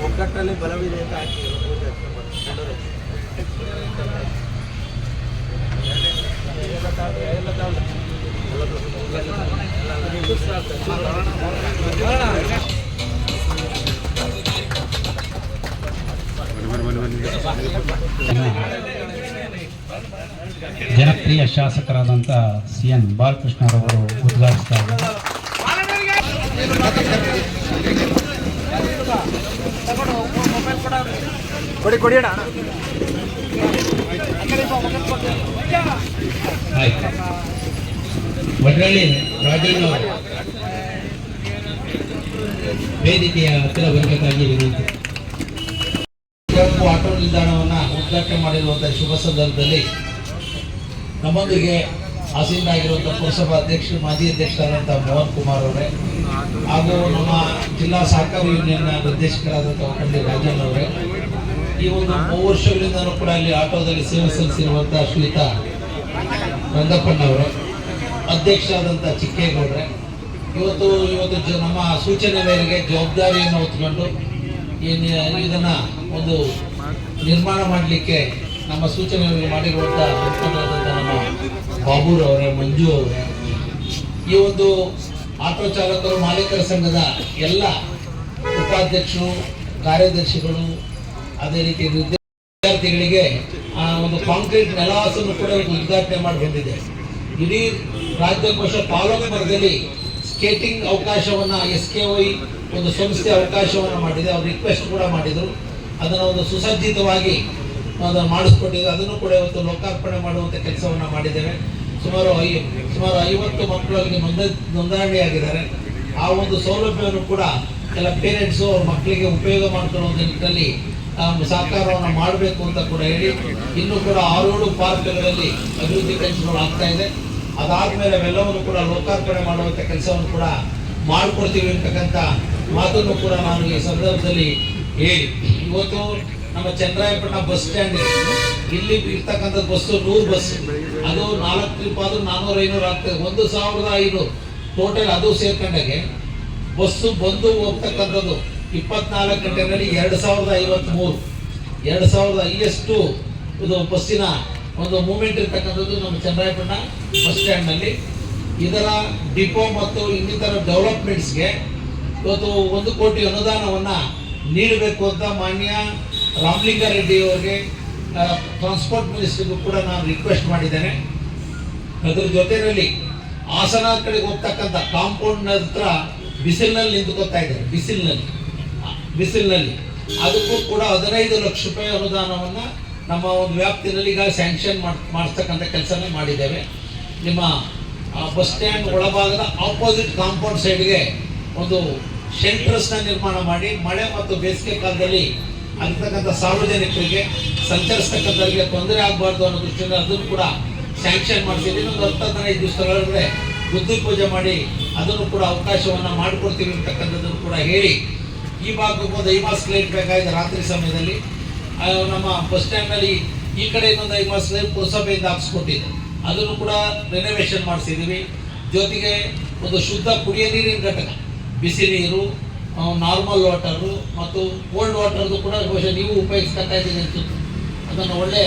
ಒಗ್ಗಟ್ಟಲ್ಲಿ ಬಲವಿದೆ ಅಂತ ಹಾಕಿ ಜನಪ್ರಿಯ ಶಾಸಕರಾದಂಥ CN ಬಾಲಕೃಷ್ಣರವರು ಉದ್ಘಾಟಿಸ್ತಾ ಇದ್ದಾರೆ. ವಡ್ರಳ್ಳಿ ರಾಜಣ್ಣ ವೇದಿಕೆಯ ಹತ್ತಿರ ಬರಬೇಕಾಗಿ ವಿನಂತಿ. ಆಟೋ ನಿಲ್ದಾಣವನ್ನು ಉದ್ಘಾಟನೆ ಮಾಡಿರುವಂತಹ ಶುಭ ಸಂದರ್ಭದಲ್ಲಿ ನಮ್ಮೊಂದಿಗೆ ಆಸೀನರಾಗಿರುವಂತಹ ಪುರಸಭಾ ಅಧ್ಯಕ್ಷರು ಮಾಜಿ ಅಧ್ಯಕ್ಷರಾದಂತಹ ಮೋಹನ್ ಕುಮಾರ್ ಅವರೇ ಹಾಗೂ ನಮ್ಮ ಜಿಲ್ಲಾ ಸಹಕಾರಿ ಯೂನಿಯನ್ನ ನಿರ್ದೇಶಕರಾದಂತಹ ಒಕ್ಕಂಡಿ ರಾಜನ್ ಅವರೇ, ಈ ಒಂದು 3 ವರ್ಷಗಳಿಂದಲೂ ಕೂಡ ಅಲ್ಲಿ ಆಟೋದಲ್ಲಿ ಸೇವೆ ಸಲ್ಲಿಸಿರುವಂತಹ ಶ್ರೀತಾ ರಂಗಪ್ಪಣ್ಣವರೇ, ಅಧ್ಯಕ್ಷರಾದಂತಹ ಚಿಕ್ಕೇಗೌಡ್ರೆ, ಇವತ್ತು ನಮ್ಮ ಸೂಚನೆ ಮೇರೆಗೆ ಜವಾಬ್ದಾರಿಯನ್ನು ಹೊತ್ಕೊಂಡು ಇದನ್ನ ಒಂದು ನಿರ್ಮಾಣ ಮಾಡಲಿಕ್ಕೆ ನಮ್ಮ ಸೂಚನೆ ಮಾಡಿರುವಂತಹ ನಮ್ಮ ಬಾಬೂರವರೇ, ಮಂಜು ಅವರೇ, ಈ ಒಂದು ಆಟೋ ಚಾಲಕರು ಮಾಲೀಕರ ಸಂಘದ ಎಲ್ಲ ಉಪಾಧ್ಯಕ್ಷರು, ಕಾರ್ಯದರ್ಶಿಗಳು, ಅದೇ ರೀತಿ ವಿದ್ಯಾರ್ಥಿಗಳಿಗೆ ಒಂದು ಕಾಂಕ್ರೀಟ್ ನೆಲಹಾಸನ್ನು ಕೂಡ ಉದ್ಘಾಟನೆ ಮಾಡಿ ಬಂದಿದೆ. ಇಡೀ ರಾಜ್ಯಕೋಶ ತಾಲೂಕು ಮಟ್ಟದಲ್ಲಿ ಸ್ಕೇಟಿಂಗ್ ಅವಕಾಶವನ್ನ SKY ಒಂದು ಸಂಸ್ಥೆ ಅವಕಾಶವನ್ನು ಮಾಡಿದೆ. ಅವ್ರು ರಿಕ್ವೆಸ್ಟ್ ಕೂಡ ಮಾಡಿದರು, ಅದನ್ನು ಒಂದು ಸುಸಜ್ಜಿತವಾಗಿ ಅದನ್ನು ಮಾಡಿಸ್ಕೊಟ್ಟಿದೆ. ಅದನ್ನು ಕೂಡ ಇವತ್ತು ಲೋಕಾರ್ಪಣೆ ಮಾಡುವಂಥ ಕೆಲಸವನ್ನು ಮಾಡಿದ್ದೇವೆ. ಸುಮಾರು 50 ಮಕ್ಕಳಲ್ಲಿ ನೋಂದಣಿಯಾಗಿದ್ದಾರೆ. ಆ ಒಂದು ಸೌಲಭ್ಯವನ್ನು ಕೂಡ ಎಲ್ಲ ಪೇರೆಂಟ್ಸು ಅವ್ರ ಮಕ್ಕಳಿಗೆ ಉಪಯೋಗ ಮಾಡ್ಕೊಳ್ಳೋ ನಿಟ್ಟಿನಲ್ಲಿ ಸಹಕಾರವನ್ನು ಮಾಡಬೇಕು ಅಂತ ಕೂಡ ಹೇಳಿ, ಇನ್ನೂ ಕೂಡ 6 ಪಾರ್ಕ್ಗಳಲ್ಲಿ ಅಭಿವೃದ್ಧಿ ಕೆಲಸಗಳು ಆಗ್ತಾ ಇದೆ. ಅದಾದ್ಮೇಲೆ ಅವೆಲ್ಲವನ್ನು ಕೂಡ ಲೋಕಾರ್ಪಣೆ ಮಾಡುವಂಥ ಕೆಲಸವನ್ನು ಕೂಡ ಮಾಡಿಕೊಡ್ತೀವಿ ಅಂತಕ್ಕಂಥ ಮಾತನ್ನು ಕೂಡ ನಾನು ಈ ಸಂದರ್ಭದಲ್ಲಿ ಹೇಳಿ, ಇವತ್ತು ನಮ್ಮ ಚನ್ನರಾಯಪಟ್ಟಣ ಬಸ್ ಸ್ಟ್ಯಾಂಡ್ ಇಲ್ಲಿ ಇರ್ತಕ್ಕಂಥ ಬಸ್ಸು 100 ಬಸ್, ಅದು 4 ಟ್ರಿಪ್ ಆದ್ರೂ 400-500 ಆಗ್ತದೆ. 1500 ಟೋಟಲ್ ಅದು ಸೇರ್ಕೊಂಡಾಗೆ ಬಸ್ಸು ಬಂದು ಹೋಗ್ತಕ್ಕಂಥದ್ದು 24 ಗಂಟೆಗಳಲ್ಲಿ 2053 ಹೈಯೆಸ್ಟು ಇದು ಬಸ್ಸಿನ ಒಂದು ಮೂವ್ಮೆಂಟ್ ಇರ್ತಕ್ಕಂಥದ್ದು ನಮ್ಮ ಚನ್ನರಾಯಪಟ್ಟಣ ಬಸ್ ಸ್ಟ್ಯಾಂಡ್ನಲ್ಲಿ. ಇದರ ಡಿಪೋ ಮತ್ತು ಇನ್ನಿತರ ಡೆವಲಪ್ಮೆಂಟ್ಸ್ಗೆ ಇವತ್ತು 1 ಕೋಟಿ ಅನುದಾನವನ್ನು ನೀಡಬೇಕು ಅಂತ ಮಾನ್ಯ ರಾಮಲಿಂಗಾರೆಡ್ಡಿ ಅವರಿಗೆ ಟ್ರಾನ್ಸ್ಪೋರ್ಟ್ ಮಿನಿಸ್ಟ್ರಿಗೂ ಕೂಡ ನಾನು ರಿಕ್ವೆಸ್ಟ್ ಮಾಡಿದ್ದೇನೆ. ಅದ್ರ ಜೊತೆಯಲ್ಲಿ ಹಾಸನ ಕಡೆಗೆ ಹೋಗ್ತಕ್ಕಂಥ ಕಾಂಪೌಂಡ್ ಹತ್ರ ಬಿಸಿಲಿನಲ್ಲಿ ನಿಂತ್ಕೊತಾ ಇದ್ದಾರೆ. ಬಿಸಿಲಿನಲ್ಲಿ ಅದಕ್ಕೂ ಕೂಡ 15 ಲಕ್ಷ ರೂಪಾಯಿ ಅನುದಾನವನ್ನು ನಮ್ಮ ಒಂದು ವ್ಯಾಪ್ತಿಯಲ್ಲಿ ಈಗ ಸ್ಯಾಂಕ್ಷನ್ ಮಾಡಿಸ್ತಕ್ಕಂಥ ಕೆಲಸನೇ ಮಾಡಿದ್ದೇವೆ. ನಿಮ್ಮ ಬಸ್ ಸ್ಟ್ಯಾಂಡ್ ಒಳಭಾಗದ ಆಪೋಸಿಟ್ ಕಾಂಪೌಂಡ್ ಸೈಡ್ಗೆ ಒಂದು ಶೆಲ್ಟರ್ಸ್ನ ನಿರ್ಮಾಣ ಮಾಡಿ ಮಳೆ ಮತ್ತು ಬೇಸಿಗೆ ಕಾಲದಲ್ಲಿ ಆಗಿರ್ತಕ್ಕಂಥ ಸಾರ್ವಜನಿಕರಿಗೆ ಸಂಚರಿಸ್ತಕ್ಕಂಥವರಿಗೆ ತೊಂದರೆ ಆಗಬಾರ್ದು ಅನ್ನೋ ದೃಷ್ಟಿಯಿಂದ ಅದನ್ನು ಕೂಡ ಸ್ಯಾಂಕ್ಷನ್ ಮಾಡಿಸಿದ್ದೀವಿ. ಇನ್ನೊಂದು 10-15 ದಿವಸಗಳೊಳಗಡೆ ಬುದ್ಧಿ ಪೂಜೆ ಮಾಡಿ ಅದನ್ನು ಕೂಡ ಅವಕಾಶವನ್ನು ಮಾಡಿಕೊಡ್ತೀವಿ ಅಂತಕ್ಕಂಥದ್ದನ್ನು ಕೂಡ ಹೇಳಿ, ಈ ಭಾಗಕ್ಕೆ ಒಂದು ಐಮಾಸ್ ಲೈಟ್ ಬೇಕಾಗಿದೆ ರಾತ್ರಿ ಸಮಯದಲ್ಲಿ. ನಮ್ಮ ಬಸ್ ಸ್ಟ್ಯಾಂಡ್ನಲ್ಲಿ ಈ ಕಡೆ ಇನ್ನೊಂದು ಐಮಾಸ್ ಲೈಟ್ ಪುರಸಭೆಯಿಂದ ಹಾಕ್ಸ್ಕೊಟ್ಟಿದೆ, ಅದನ್ನು ಕೂಡ ರೆನೋವೇಷನ್ ಮಾಡಿಸಿದ್ದೀವಿ. ಜೊತೆಗೆ ಒಂದು ಶುದ್ಧ ಕುಡಿಯ ನೀರಿನ ಘಟಕ, ಬಿಸಿ ನೀರು, ನಾರ್ಮಲ್ ವಾಟರು ಮತ್ತು ಕೋಲ್ಡ್ ವಾಟರ್ದು ಕೂಡ ಬಹುಶಃ ನೀವು ಉಪಯೋಗಿಸ್ಕೊತಾ ಇದ್ದೀವಿ ಅನ್ಸುತ್ತೆ. ಅದನ್ನು ಒಳ್ಳೆ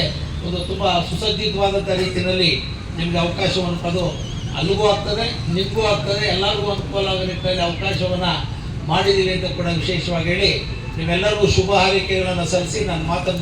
ಒಂದು ತುಂಬ ಸುಸಜ್ಜಿತವಾದಂಥ ರೀತಿಯಲ್ಲಿ ನಿಮಗೆ ಅವಕಾಶವನ್ನು ಅದು ಅಲ್ಲಿಗೂ ಆಗ್ತದೆ, ನಿಮಗೂ ಆಗ್ತದೆ, ಎಲ್ಲರಿಗೂ ಅನುಕೂಲ ಆಗೋ ನಿಟ್ಟಿನಲ್ಲಿ ಅವಕಾಶವನ್ನು ಮಾಡಿದ್ದೀವಿ ಅಂತ ಕೂಡ ವಿಶೇಷವಾಗಿ ಹೇಳಿ, ನೀವೆಲ್ಲರಿಗೂ ಶುಭ ಹಾರೈಕೆಗಳನ್ನು ಸಲ್ಲಿಸಿ ನನ್ನ ಮಾತನ್ನು